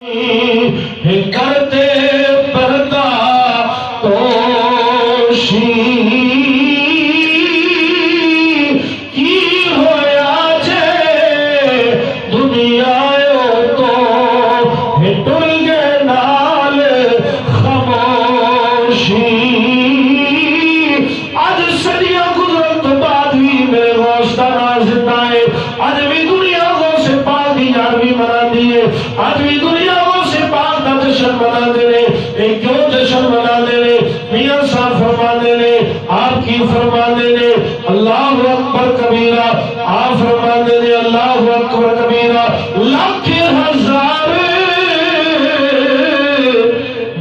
کرتے پردہ توشی کی ہویا جے دنیا تو ٹل گے نال خاموشی آج صدیاں گزرن تو بعد بھی میرے غوث کا نام زندہ ہے آج بھی دنیا غوث پاک کی یارویں منا دیئے آج بھی دنیا جشن منا دینے ایک جو جشن منا دینے میاں صاحب فرما دینے آپ کی فرما دینے اللہ اکبر کبیرہ آپ فرما دینے اللہ اکبر کبیرہ لاکھ ہزار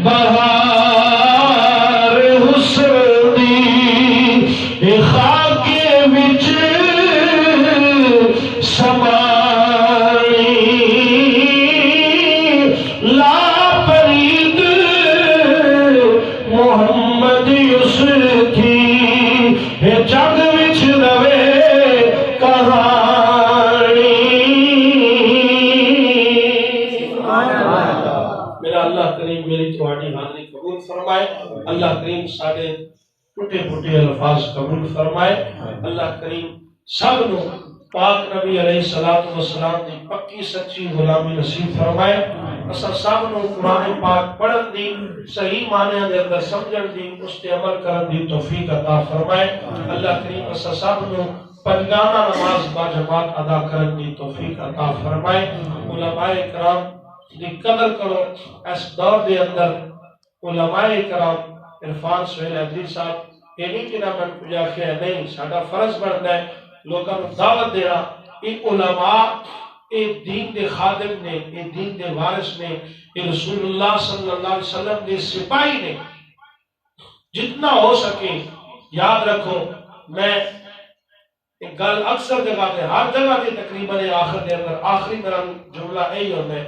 بہار حسن دی خاک وچ سمائی محمد اس تھی جگ وچ روے کہانی میرا اللہ کریم میری تمہاری حاضری قبول فرمائے اللہ کریم سارے ٹوٹے پھوٹے الفاظ قبول فرمائے اللہ کریم سب نو پاک نبی علیہ السلام دی پکی سچی غلامی نصیب فرمائے اسا سب نو قرآن پاک پڑھن دی صحیح معنی دے اندر سمجھن دی اس تے عمل کرن دی توفیق عطا فرمائے اللہ کریم اسا سب نو پنجگانہ نماز با جماعت ادا کرن دی توفیق عطا فرمائے علماء کرام دی قدر کرو اس دور دے اندر علماء کرام عرفان سہیل حضری صاحب یہ نہیں کہ نہ من پجا خیر نہیں ساڈا فرض بنتا ہے لوگوں کو دعوت دینا یہ علماء اے دین دے خادم نے اے دین دے وارث نے اے رسول اللہ صلی اللہ علیہ وسلم دے سپاہی نے جتنا ہو سکے یاد رکھو میں ایک گل اکثر جگہ دے ہر جگہ دے تقریباً آخر دے اندر آخری میرا جملہ یہی ہوتا ہے